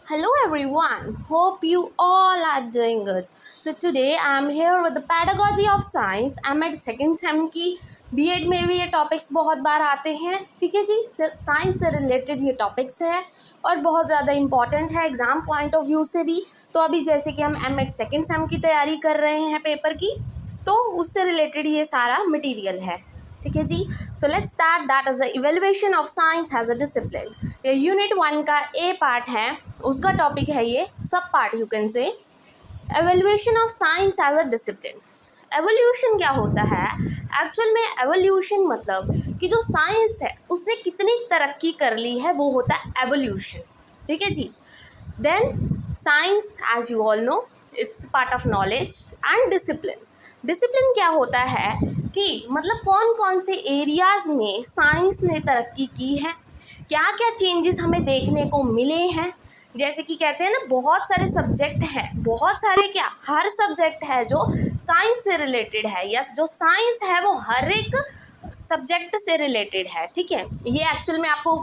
Hello everyone, hope you all are doing good. So today I am here with the pedagogy of science. M Ed second sem की B Ed में भी ये topics बहुत बार आते हैं, ठीक है जी। साइंस से रिलेटेड ये टॉपिक्स हैं और बहुत ज़्यादा इंपॉर्टेंट है एग्ज़ाम पॉइंट ऑफ व्यू से भी। तो अभी जैसे कि हम एमएड सेकेंड सेम की तैयारी कर रहे हैं पेपर की, तो उससे रिलेटेड ये सारा मटीरियल है, ठीक है जी। So let's start. That is the evaluation of science has a discipline. ये यूनिट 1 का ए पार्ट है, उसका टॉपिक है ये सब part you can say evaluation of science as a discipline. Evolution क्या होता है एक्चुअल में? एवोल्यूशन मतलब कि जो साइंस है उसने कितनी तरक्की कर ली है, वो होता है एवोल्यूशन, ठीक है जी। Then science as you all know it's part of knowledge and discipline. Discipline क्या होता है कि मतलब कौन कौन से एरियाज़ में साइंस ने तरक्की की है, क्या क्या चेंजेस हमें देखने को मिले हैं। जैसे कि कहते हैं ना, बहुत सारे सब्जेक्ट हैं, बहुत सारे क्या, हर सब्जेक्ट है जो साइंस से रिलेटेड है, या जो साइंस है वो हर एक सब्जेक्ट से रिलेटेड है, ठीक है। ये एक्चुअल में आपको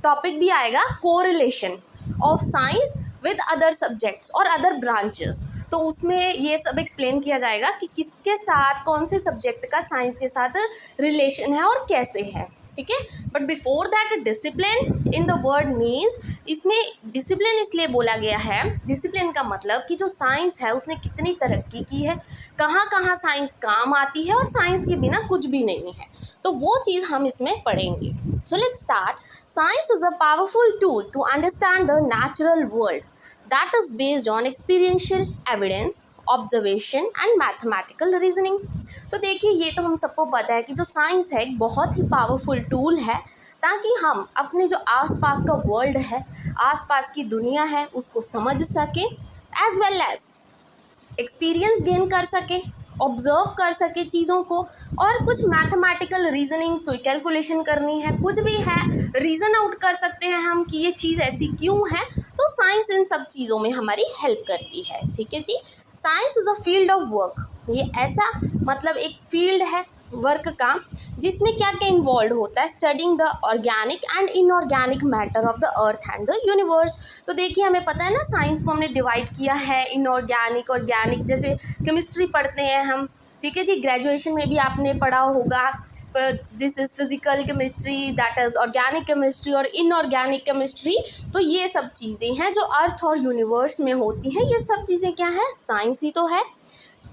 टॉपिक भी आएगा, correlation of science with other subjects और अदर ब्रांचेस। तो उसमें ये सब एक्सप्लेन किया जाएगा कि किसके साथ, कौन से सब्जेक्ट का साइंस के साथ रिलेशन है और कैसे है, ठीक है। But before that, discipline in the word means, इसमें डिसिप्लिन इसलिए बोला गया है, डिसिप्लिन का मतलब कि जो साइंस है उसने कितनी तरक्की की है, कहाँ कहाँ साइंस काम आती है और साइंस के बिना कुछ भी नहीं है, तो वो चीज़ हम इसमें पढ़ेंगे। So let's start. Science is a powerful tool to understand the natural world that is based on experiential evidence, observation and mathematical reasoning. तो देखिए, ये तो हम सबको पता है कि जो साइंस है एक बहुत ही पावरफुल टूल है, ताकि हम अपने जो आसपास का वर्ल्ड है, आसपास की दुनिया है, उसको समझ सकें, as well as experience gain कर सके, ऑब्जर्व कर सके चीज़ों को, और कुछ मैथमेटिकल रीजनिंग्स, कोई कैलकुलेशन करनी है, कुछ भी है, रीज़न आउट कर सकते हैं हम कि ये चीज़ ऐसी क्यों है। तो साइंस इन सब चीज़ों में हमारी हेल्प करती है, ठीक है जी। Science is a field of work. ये ऐसा मतलब एक फील्ड है वर्क का जिसमें क्या क्या इन्वॉल्व होता है, studying the organic and inorganic matter of the earth and the universe. तो देखिए, हमें पता है ना, साइंस को हमने डिवाइड किया है इनऑर्गेनिक, ऑर्गेनिक। जैसे केमिस्ट्री पढ़ते हैं हम, ठीक है जी, ग्रेजुएशन में भी आपने पढ़ा होगा, this is physical chemistry, that is organic chemistry और इनऑर्गेनिक केमिस्ट्री। तो ये सब चीज़ें हैं जो अर्थ और यूनिवर्स में होती हैं, ये सब चीज़ें क्या है, साइंस ही तो है।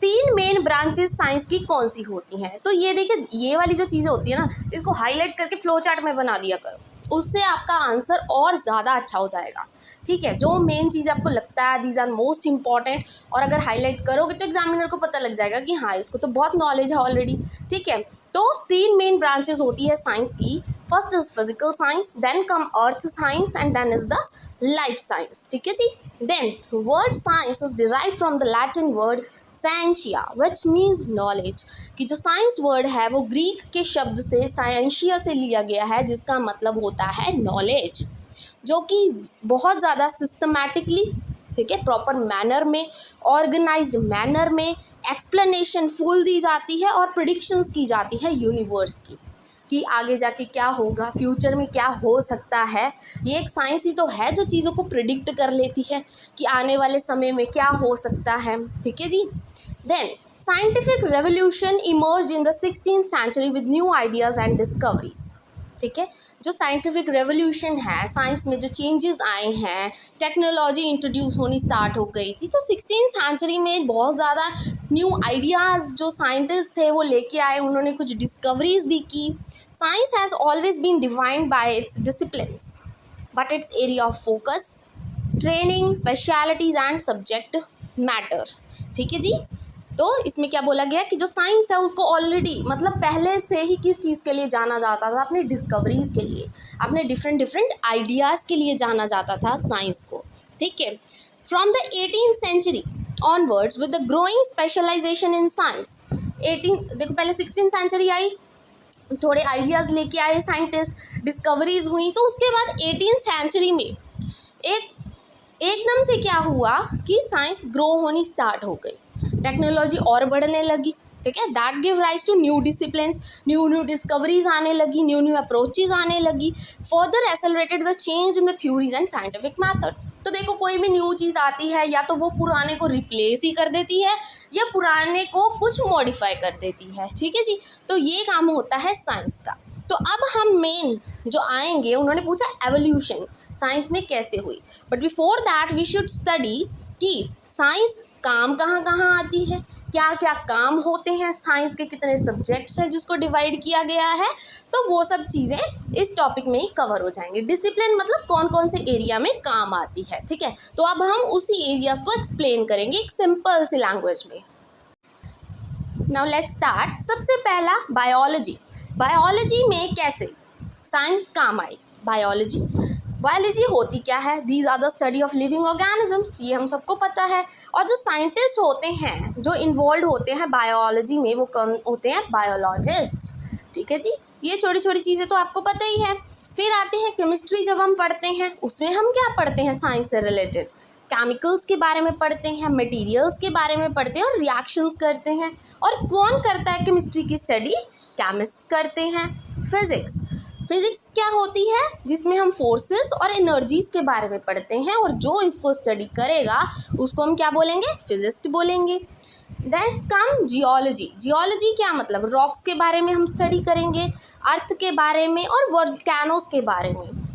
3 मेन ब्रांचेस साइंस की कौन सी होती हैं? तो ये देखिए, ये वाली जो चीज़ें होती है ना, इसको हाईलाइट करके फ्लो चार्ट में बना दिया करो, उससे आपका आंसर और ज़्यादा अच्छा हो जाएगा, ठीक है। जो मेन चीज़ आपको लगता है दीज आर मोस्ट इंपॉर्टेंट, और अगर हाईलाइट करोगे तो एग्जामिनर को पता लग जाएगा कि हाँ, इसको तो बहुत नॉलेज है ऑलरेडी, ठीक है। तो 3 मेन ब्रांचेस होती है साइंस की। First is physical science, then come earth science and then is the life science, ठीक है जी। Then word science is derived from the Latin word scientia which means knowledge. कि जो साइंस वर्ड है वो ग्रीक के शब्द से साइंशिया से लिया गया है, जिसका मतलब होता है नॉलेज, जो कि बहुत ज़्यादा सिस्टमैटिकली, ठीक है, प्रॉपर मैनर में, ऑर्गेनाइज्ड मैनर में एक्सप्लेनेशन फुल दी जाती है और प्रिडिक्शंस की जाती है यूनिवर्स की, कि आगे जाके क्या होगा, फ्यूचर में क्या हो सकता है। ये एक साइंस ही तो है जो चीज़ों को प्रिडिक्ट कर लेती है कि आने वाले समय में क्या हो सकता है, ठीक है जी। Then scientific revolution emerged in the 16th century with new ideas and discoveries, ठीक है। जो साइंटिफिक रेवोल्यूशन है, साइंस में जो चेंजेस आए हैं, टेक्नोलॉजी इंट्रोड्यूस होनी स्टार्ट हो गई थी, तो 16th सेंचुरी में बहुत ज़्यादा न्यू आइडियाज़ जो साइंटिस्ट थे वो लेके आए, उन्होंने कुछ डिस्कवरीज भी की। Science has always been defined by its disciplines, but its area of focus, training, specialities and subject matter, ठीक है जी। तो इसमें क्या बोला गया कि जो साइंस है उसको ऑलरेडी मतलब पहले से ही किस चीज़ के लिए जाना जाता था, अपनी डिस्कवरीज के लिए, अपने डिफरेंट आइडियाज़ के लिए जाना जाता था साइंस को, ठीक है। From the 18th century onwards with the growing specialisation in science, 18 देखो, पहले 16th सेंचुरी आई, थोड़े आइडियाज़ लेके आए साइंटिस्ट, डिस्कवरीज हुई, तो उसके बाद 18th सेंचुरी में एकदम से क्या हुआ कि साइंस ग्रो होनी स्टार्ट हो गई, टेक्नोलॉजी और बढ़ने लगी, ठीक है। That give rise to new disciplines, new discoveries आने लगी, न्यू अप्रोचेज आने लगी, further accelerated the change in the theories and scientific method. तो देखो कोई भी न्यू चीज़ आती है या तो वो पुराने को रिप्लेस ही कर देती है या पुराने को कुछ मॉडिफाई कर देती है, ठीक है जी। तो ये काम होता है साइंस का। तो अब हम मेन जो आएंगे, उन्होंने पूछा एवोल्यूशन साइंस में कैसे हुई, but before that we should study कि साइंस काम कहाँ कहाँ आती है, क्या क्या काम होते हैं, साइंस के कितने सब्जेक्ट्स हैं जिसको डिवाइड किया गया है। तो वो सब चीज़ें इस टॉपिक में ही कवर हो जाएंगे। डिसिप्लिन मतलब कौन कौन से एरिया में काम आती है, ठीक है। तो अब हम उसी एरियाज को एक्सप्लेन करेंगे एक सिंपल सी लैंग्वेज में। Now let's start. सबसे पहला बायोलॉजी। बायोलॉजी में कैसे साइंस काम आई। बायोलॉजी होती क्या है? These are the study of living organisms, ये हम सबको पता है। और जो साइंटिस्ट होते हैं जो इन्वॉल्व होते हैं बायोलॉजी में, वो कौन होते हैं? बायोलॉजिस्ट, ठीक है जी। ये छोटी छोटी चीज़ें तो आपको पता ही है। फिर आते हैं केमिस्ट्री। जब हम पढ़ते हैं उसमें हम क्या पढ़ते हैं? साइंस से रिलेटेड केमिकल्स के बारे में पढ़ते हैं, मटेरियल्स के बारे में पढ़ते हैं और रिएक्शंस करते हैं। और कौन करता है केमिस्ट्री की स्टडी? केमिस्ट करते हैं। फिजिक्स क्या होती है? जिसमें हम फोर्सेस और एनर्जीज के बारे में पढ़ते हैं, और जो इसको स्टडी करेगा उसको हम क्या बोलेंगे? फिजिस्ट बोलेंगे। Then come geology. जियोलॉजी क्या मतलब? रॉक्स के बारे में हम स्टडी करेंगे, अर्थ के बारे में और वोल्केनोस के बारे में।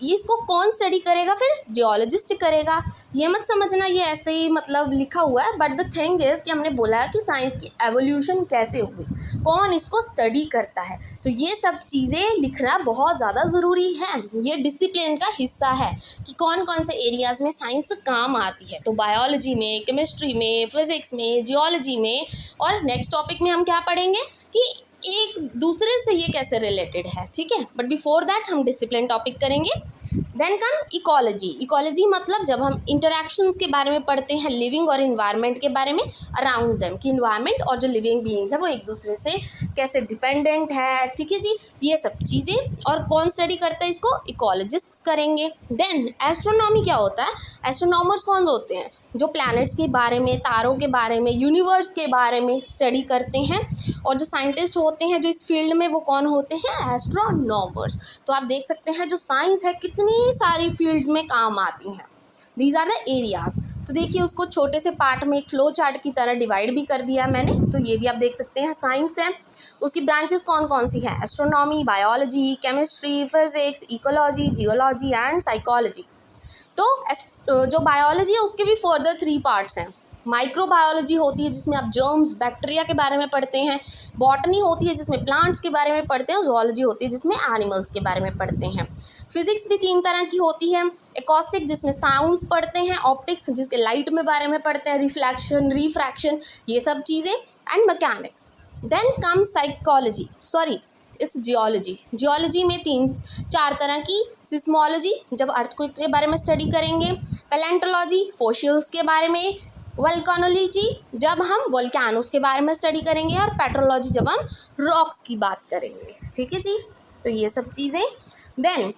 इसको कौन स्टडी करेगा? फिर जियोलॉजिस्ट करेगा। ये मत समझना ये ऐसे ही मतलब लिखा हुआ है, बट द थिंग इज कि हमने बोला है कि साइंस की एवोल्यूशन कैसे हुई, कौन इसको स्टडी करता है। तो ये सब चीज़ें लिखना बहुत ज़्यादा ज़रूरी है। ये डिसिप्लिन का हिस्सा है कि कौन कौन से एरियाज़ में साइंस काम आती है। तो बायोलॉजी में, केमिस्ट्री में, फिजिक्स में, जियोलॉजी में। और नेक्स्ट टॉपिक में हम क्या पढ़ेंगे कि एक दूसरे से ये कैसे रिलेटेड है, ठीक है। बट बिफोर दैट हम डिसिप्लिन टॉपिक करेंगे। Then come ecology. इकोलॉजी मतलब जब हम इंटरैक्शंस के बारे में पढ़ते हैं, लिविंग और इन्वायरमेंट के बारे में, अराउंड देम, कि इन्वायरमेंट और जो लिविंग बीइंग्स है वो एक दूसरे से कैसे डिपेंडेंट है, ठीक है जी। ये सब चीज़ें। और कौन स्टडी करता है इसको? इकोलॉजिस्ट करेंगे। देन एस्ट्रोनॉमी क्या होता है? एस्ट्रोनॉमर्स कौन होते हैं? जो प्लैनेट्स के बारे में, तारों के बारे में, यूनिवर्स के बारे में स्टडी करते हैं। और जो साइंटिस्ट होते हैं जो इस फील्ड में, वो कौन होते हैं? एस्ट्रोनॉमर्स। तो आप देख सकते हैं जो साइंस है कितनी सारी फील्ड्स में काम आती हैं। These are the areas. तो देखिए उसको छोटे से पार्ट में एक फ्लो चार्ट की तरह डिवाइड भी कर दिया है मैंने। तो ये भी आप देख सकते हैं साइंस है, उसकी ब्रांचेस कौन कौन सी हैं? Astronomy, biology, chemistry, physics, ecology, geology and psychology. तो जो बायोलॉजी है उसके भी फर्दर 3 पार्ट्स हैं। माइक्रोबायोलॉजी होती है जिसमें आप जर्म्स, बैक्टीरिया के बारे में पढ़ते हैं। बॉटनी होती है जिसमें प्लांट्स के बारे में पढ़ते हैं। ज़ूलॉजी होती है जिसमें एनिमल्स के बारे में पढ़ते हैं। फिजिक्स भी 3 तरह की होती है। एकॉस्टिक जिसमें साउंड्स पढ़ते हैं, ऑप्टिक्स जिसके लाइट में बारे में पढ़ते हैं, रिफ्लेक्शन, रिफ्रैक्शन, ये सब चीज़ें, and mechanics. Then come psychology, its geology. Geology में 3-4 तरह की। सिस्मोलॉजी जब अर्थक्वेक के बारे में स्टडी करेंगे। पैलेंटोलॉजी फोसिल्स के बारे में। वोल्केनोलॉजी जब हम वोल्केनोस के बारे में स्टडी करेंगे। और पेट्रोलॉजी जब हम रॉक्स की बात करेंगे, ठीक है जी। तो ये सब चीज़ें। Then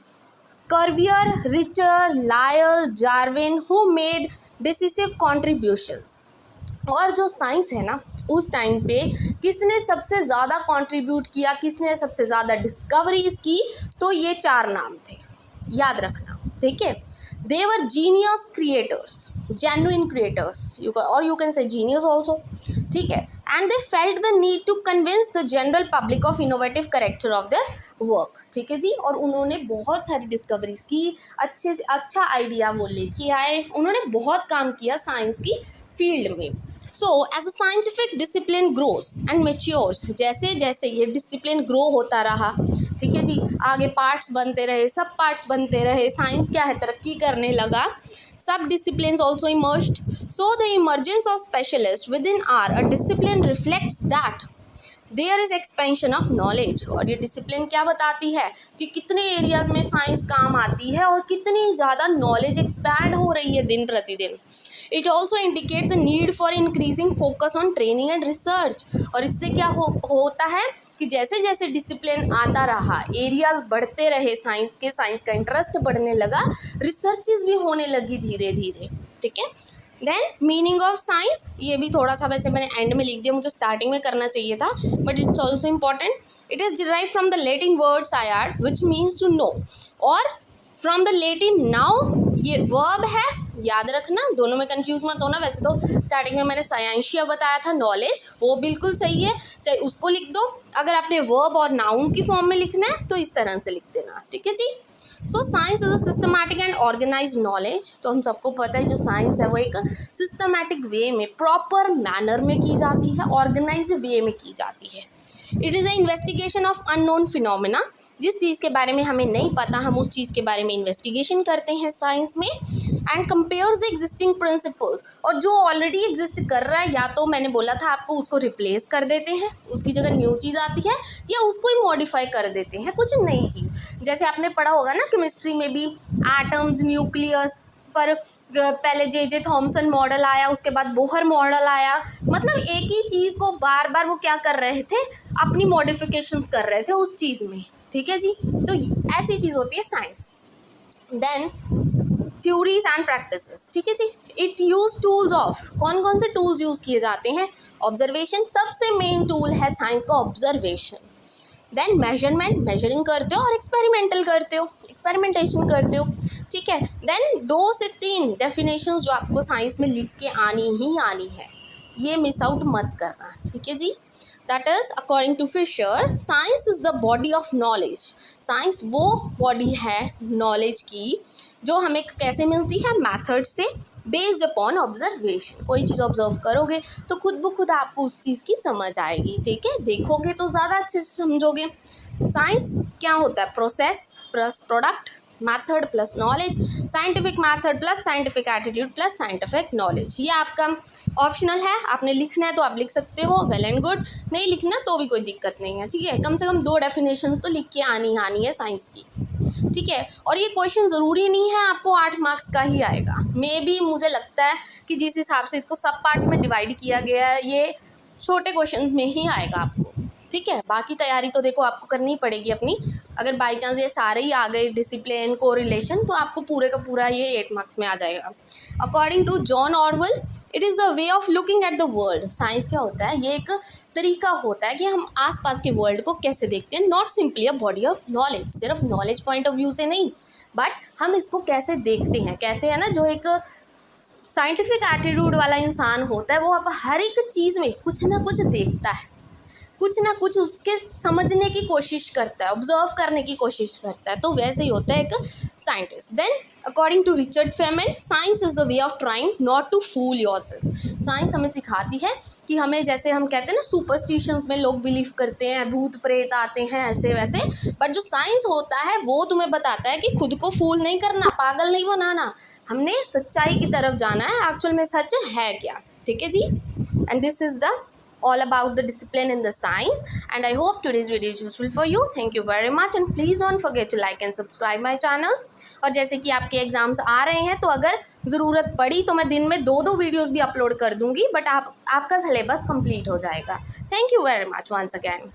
Cuvier, Richer, Lyell, Darwin who made decisive contributions. और जो साइंस है ना, उस टाइम पे किसने सबसे ज़्यादा कंट्रीब्यूट किया, किसने सबसे ज़्यादा डिस्कवरीज की? तो ये 4 नाम थे, याद रखना, ठीक है। They were genius creators, genuine creators, और you can say genius also, ठीक है। And they felt the need to convince the general public of innovative character of their work, ठीक है जी। और उन्होंने बहुत सारी डिस्कवरीज की, अच्छे से अच्छा आइडिया वो लेके आए, उन्होंने बहुत काम किया साइंस की फील्ड में। So as a scientific discipline grows and matures, जैसे जैसे ये डिसिप्लिन ग्रो होता रहा, ठीक है जी, आगे पार्ट्स बनते रहे, सब पार्ट्स बनते रहे, साइंस क्या है तरक्की करने लगा, सब disciplines also emerged. So the emergence of specialist within are a discipline reflects that there is expansion of knowledge. और ये डिसिप्लिन क्या बताती है कि कितने एरियाज़ में साइंस काम आती है और कितनी ज़्यादा नॉलेज एक्सपैंड हो रही है दिन प्रतिदिन। It also indicates a need for increasing focus on training and research. और इससे क्या होता है कि जैसे जैसे डिसिप्लिन आता रहा, एरियाज बढ़ते रहे साइंस के, साइंस का इंटरेस्ट बढ़ने लगा, रिसर्चेज भी होने लगी धीरे धीरे, ठीक है। देन मीनिंग ऑफ साइंस, ये भी थोड़ा सा वैसे मैंने एंड में लिख दिया, मुझे स्टार्टिंग में करना चाहिए था, but it's also important. It is derive from the Latin word sciad which means to know, और फ्रॉम द लेटिन नाउ, ये वर्ब है, याद रखना, दोनों में कंफ्यूज मत होना। वैसे तो स्टार्टिंग में मैंने साइंशिया बताया था नॉलेज, वो बिल्कुल सही है, चाहे उसको लिख दो। अगर आपने वर्ब और नाउन की फॉर्म में लिखना है तो इस तरह से लिख देना, ठीक है जी। So science is a systematic and organised knowledge. तो हम सबको पता है जो साइंस है वो एक सिस्टमैटिक वे में, प्रॉपर मैनर में की जाती है, ऑर्गेनाइज्ड वे में की जाती है। It is a investigation of unknown phenomena. जिस चीज़ के बारे में हमें नहीं पता, हम उस चीज़ के बारे में इन्वेस्टिगेशन करते हैं साइंस में। And compares the existing principles, और जो ऑलरेडी एग्जिस्ट कर रहा है, या तो मैंने बोला था आपको उसको रिप्लेस कर देते हैं, उसकी जगह न्यू चीज़ आती है, या उसको ही मॉडिफाई कर देते हैं कुछ नई चीज़। जैसे आपने पढ़ा होगा ना केमिस्ट्री में भी, एटम्स, न्यूक्लियस पर पहले जे थॉमसन मॉडल आया, उसके बाद बोहर मॉडल आया। मतलब एक ही चीज़ को बार बार वो क्या कर रहे थे, अपनी मॉडिफिकेशंस कर रहे थे उस चीज़ में, ठीक है जी। तो ऐसी चीज़ होती है science. Then theories and practices, ठीक है जी। इट यूज टूल्स ऑफ, कौन कौन से टूल्स यूज़ किए जाते हैं? ऑब्जर्वेशन, सबसे मेन टूल है साइंस का ऑब्जर्वेशन। देन मेजरमेंट, मेजरिंग करते हो, और एक्सपेरिमेंटल करते हो, एक्सपेरिमेंटेशन करते हो, ठीक है। देन 2 से 3 डेफिनेशंस जो आपको साइंस में लिख के आनी ही आनी है, ये मिस आउट मत करना, ठीक है जी। That is according to Fisher, science is the body of knowledge. Science वो बॉडी है नॉलेज की जो हमें कैसे मिलती है, मैथड से, बेस्ड अपॉन ऑब्जर्वेशन। कोई चीज़ ऑब्जर्व करोगे तो खुद ब खुद आपको उस चीज़ की समझ आएगी, ठीक है। देखोगे तो ज़्यादा अच्छे से समझोगे। साइंस क्या होता है? Process plus product, method plus knowledge, scientific method plus scientific attitude plus scientific knowledge. ये आपका ऑप्शनल है, आपने लिखना है तो आप लिख सकते हो, वेल एंड गुड। नहीं लिखना तो भी कोई दिक्कत नहीं है, ठीक है। कम से कम 2 डेफिनेशंस तो लिख के आनी है साइंस की, ठीक है। और ये क्वेश्चन ज़रूरी नहीं है आपको 8 मार्क्स का ही आएगा, मे भी मुझे लगता है कि जिस हिसाब से इसको सब पार्ट्स में डिवाइड किया गया है, ये छोटे क्वेश्चंस में ही आएगा आपको, ठीक है। बाकी तैयारी तो देखो आपको करनी पड़ेगी अपनी। अगर बाई चांस ये सारे ही आ गए, डिसिप्लिन, कोरिलेशन, तो आपको पूरे का पूरा ये 8 मार्क्स में आ जाएगा। According to John Orwell, it is the way of looking at the world. Science क्या होता है? ये एक तरीका होता है कि हम आसपास के वर्ल्ड को कैसे देखते हैं, not simply a body of knowledge, सिर्फ नॉलेज पॉइंट ऑफ व्यू से नहीं, बट हम इसको कैसे देखते हैं। कहते हैं ना, जो एक साइंटिफिक एटीट्यूड वाला इंसान होता है वो अब हर एक चीज़ में कुछ ना कुछ देखता है, कुछ ना कुछ उसके समझने की कोशिश करता है, ऑब्जर्व करने की कोशिश करता है। तो वैसे ही होता है एक scientist. Then according to Richard Feynman, science is the way of trying not to fool yourself. Science हमें सिखाती है कि हमें, जैसे हम कहते हैं ना सुपरस्टिशंस में लोग बिलीव करते हैं, भूत प्रेत आते हैं ऐसे वैसे, बट जो साइंस होता है वो तुम्हें बताता है कि खुद को फूल नहीं करना, पागल नहीं बनाना, हमने सच्चाई की तरफ जाना है, एक्चुअल में सच है क्या, ठीक है जी। And this is the all about the discipline in the science, and I hope today's video is useful for you. Thank you very much, and please don't forget to like and subscribe my channel. और जैसे कि आपके exams आ रहे हैं तो अगर ज़रूरत पड़ी तो मैं दिन में 2 वीडियोस भी अपलोड कर दूंगी, बट आपका सिलेबस कंप्लीट हो जाएगा। Thank you very much once again.